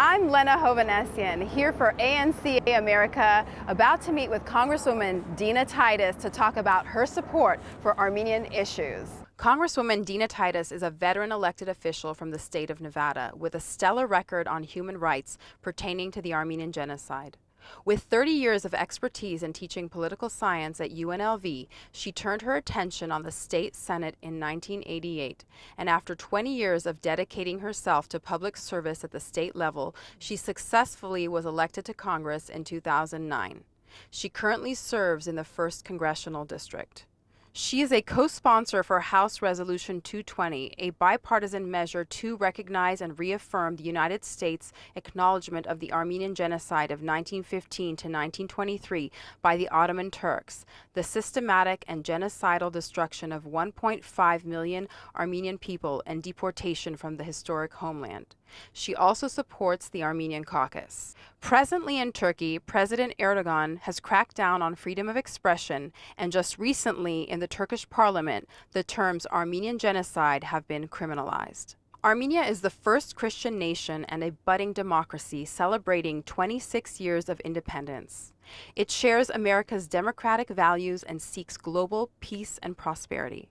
I'm Lena Hovanesian, here for ANCA America, about to meet with Congresswoman Dina Titus to talk about her support for Armenian issues. Congresswoman Dina Titus is a veteran elected official from the state of Nevada with a stellar record on human rights pertaining to the Armenian genocide. With 30 years of expertise in teaching political science at UNLV, she turned her attention on the state Senate in 1988, and after 20 years of dedicating herself to public service at the state level, she successfully was elected to Congress in 2009. She currently serves in the 1st Congressional District. She is a co-sponsor for House Resolution 220, a bipartisan measure to recognize and reaffirm the United States' acknowledgement of the Armenian genocide of 1915 to 1923 by the Ottoman Turks, the systematic and genocidal destruction of 1.5 million Armenian people and deportation from the historic homeland. She also supports the Armenian caucus. Presently in Turkey, President Erdogan has cracked down on freedom of expression, and just recently in the Turkish parliament, the terms Armenian genocide have been criminalized. Armenia is the first Christian nation and a budding democracy celebrating 26 years of independence. It shares America's democratic values and seeks global peace and prosperity.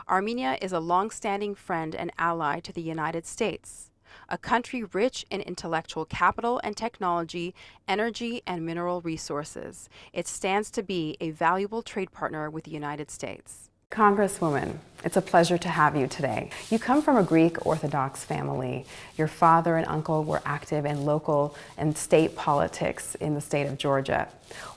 Armenia is a long-standing friend and ally to the United States, a country rich in intellectual capital and technology, energy, and mineral resources. It stands to be a valuable trade partner with the United States. Congresswoman, it's a pleasure to have you today. You come from a Greek Orthodox family. Your father and uncle were active in local and state politics in the state of Georgia.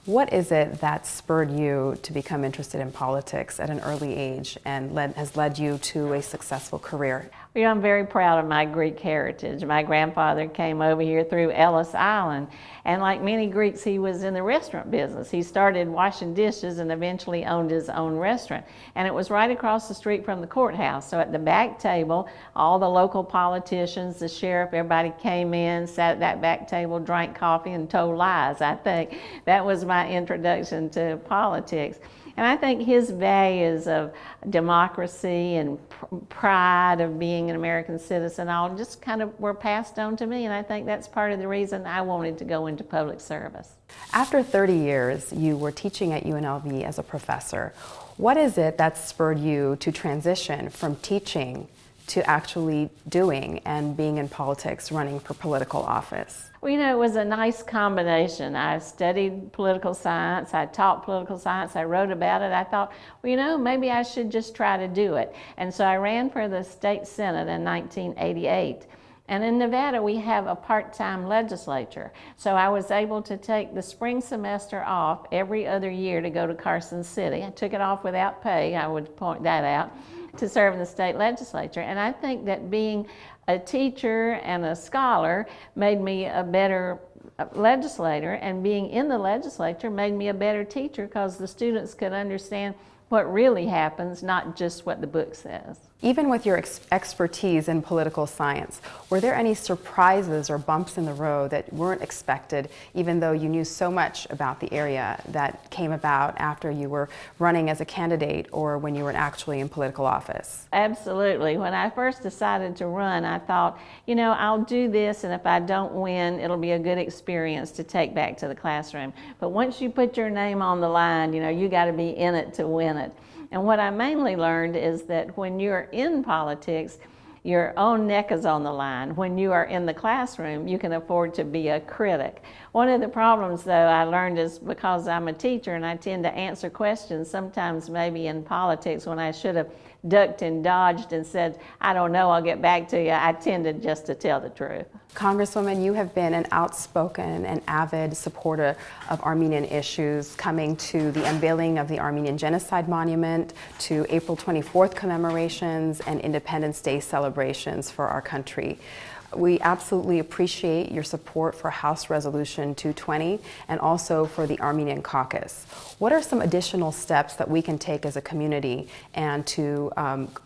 What is it that spurred you to become interested in politics at an early age and has led you to a successful career? Well, I'm very proud of my Greek heritage. My grandfather came over here through Ellis Island, and like many Greeks, he was in the restaurant business. He started washing dishes and eventually owned his own restaurant. And it was right across the street from the courthouse. So at the back table, all the local politicians, the sheriff, everybody came in, sat at that back table, drank coffee, and told lies, I think. That was my introduction to politics. And I think his values of democracy and pride of being an American citizen all just kind of were passed on to me, and I think that's part of the reason I wanted to go into public service. After 30 years, you were teaching at UNLV as a professor. What is it that spurred you to transition from teaching to actually doing and being in politics, running for political office? Well, you know, it was a nice combination. I studied political science, I taught political science, I wrote about it. I thought, well, you know, maybe I should just try to do it. And so I ran for the state senate in 1988. And in Nevada, we have a part-time legislature. So I was able to take the spring semester off every other year to go to Carson City. I took it off without pay, I would point that out, to serve in the state legislature. And I think that being a teacher and a scholar made me a better legislator, and being in the legislature made me a better teacher because the students could understand what really happens, not just what the book says. Even with your expertise in political science, were there any surprises or bumps in the road that weren't expected, even though you knew so much about the area, that came about after you were running as a candidate or when you were actually in political office? Absolutely. When I first decided to run, I thought, you know, I'll do this, and if I don't win, it'll be a good experience to take back to the classroom. But once you put your name on the line, you know, you got to be in it to win it. And what I mainly learned is that when you're in politics, your own neck is on the line. When you are in the classroom, you can afford to be a critic. One of the problems, though, I learned is because I'm a teacher and I tend to answer questions, sometimes maybe in politics when I should have ducked and dodged and said, I don't know, I'll get back to you, I tended just to tell the truth. Congresswoman, you have been an outspoken and avid supporter of Armenian issues, coming to the unveiling of the Armenian Genocide Monument, to April 24th commemorations and Independence Day celebrations for our country. We absolutely appreciate your support for House Resolution 220 and also for the Armenian caucus. What are some additional steps that we can take as a community and to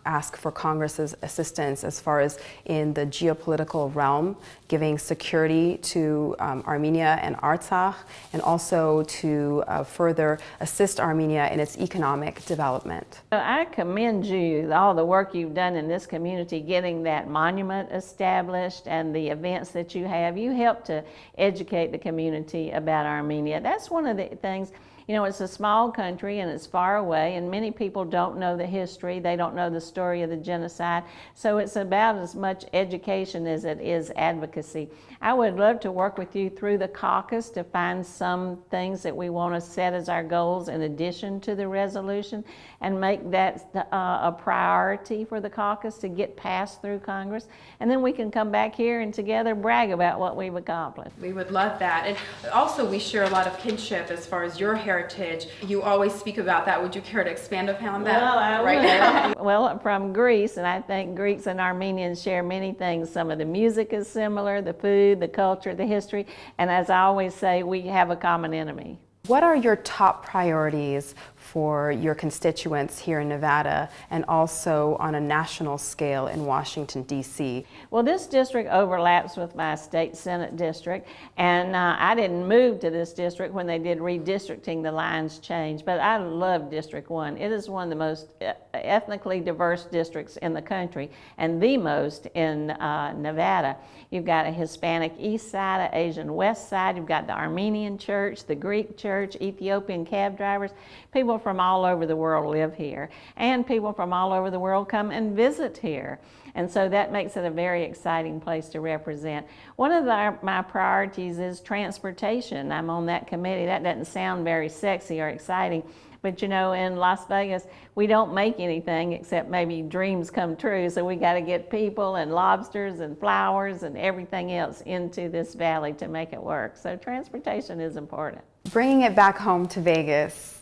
ask for Congress's assistance as far as in the geopolitical realm, giving security to Armenia and Artsakh, and also to further assist Armenia in its economic development? I commend you, all the work you've done in this community, getting that monument established, established and the events that you have, you help to educate the community about Armenia. That's one of the things. You know, it's a small country and it's far away, and many people don't know the history. They don't know the story of the genocide. So it's about as much education as it is advocacy. I would love to work with you through the caucus to find some things that we want to set as our goals in addition to the resolution, and make that a priority for the caucus to get passed through Congress. And then we can come back here and together brag about what we've accomplished. We would love that. And also, we share a lot of kinship as far as your heritage. You always speak about that. Would you care to expand upon that? Well, I right will. now? Well, I'm from Greece, and I think Greeks and Armenians share many things. Some of the music is similar, the food, the culture, the history, and as I always say, we have a common enemy. What are your top priorities for your constituents here in Nevada and also on a national scale in Washington, D.C.? Well, this district overlaps with my state Senate district, and I didn't move to this district when they did redistricting, the lines changed, but I love District 1. It is one of the most ethnically diverse districts in the country, and the most in Nevada. You've got a Hispanic east side, an Asian west side, you've got the Armenian church, the Greek church, Ethiopian cab drivers. People from all over the world live here, and people from all over the world come and visit here. And so that makes it a very exciting place to represent. One of my priorities is transportation. I'm on that committee. That doesn't sound very sexy or exciting, but you know, in Las Vegas, we don't make anything except maybe dreams come true. So we got to get people and lobsters and flowers and everything else into this valley to make it work. So transportation is important. Bringing it back home to Vegas,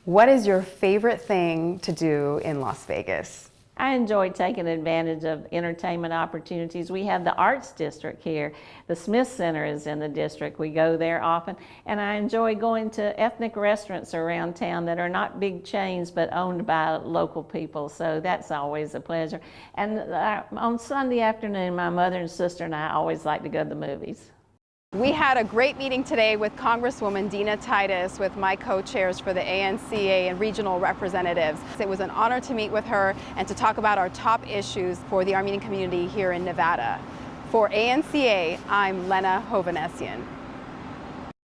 what is your favorite thing to do in Las Vegas? I enjoy taking advantage of entertainment opportunities. We have the Arts District here. The Smith Center is in the district. We go there often. And I enjoy going to ethnic restaurants around town that are not big chains but owned by local people. So that's always a pleasure. And on Sunday afternoon, my mother and sister and I always like to go to the movies. We had a great meeting today with Congresswoman Dina Titus, with my co-chairs for the ANCA and regional representatives. It was an honor to meet with her and to talk about our top issues for the Armenian community here in Nevada. For ANCA, I'm Lena Hovanesian.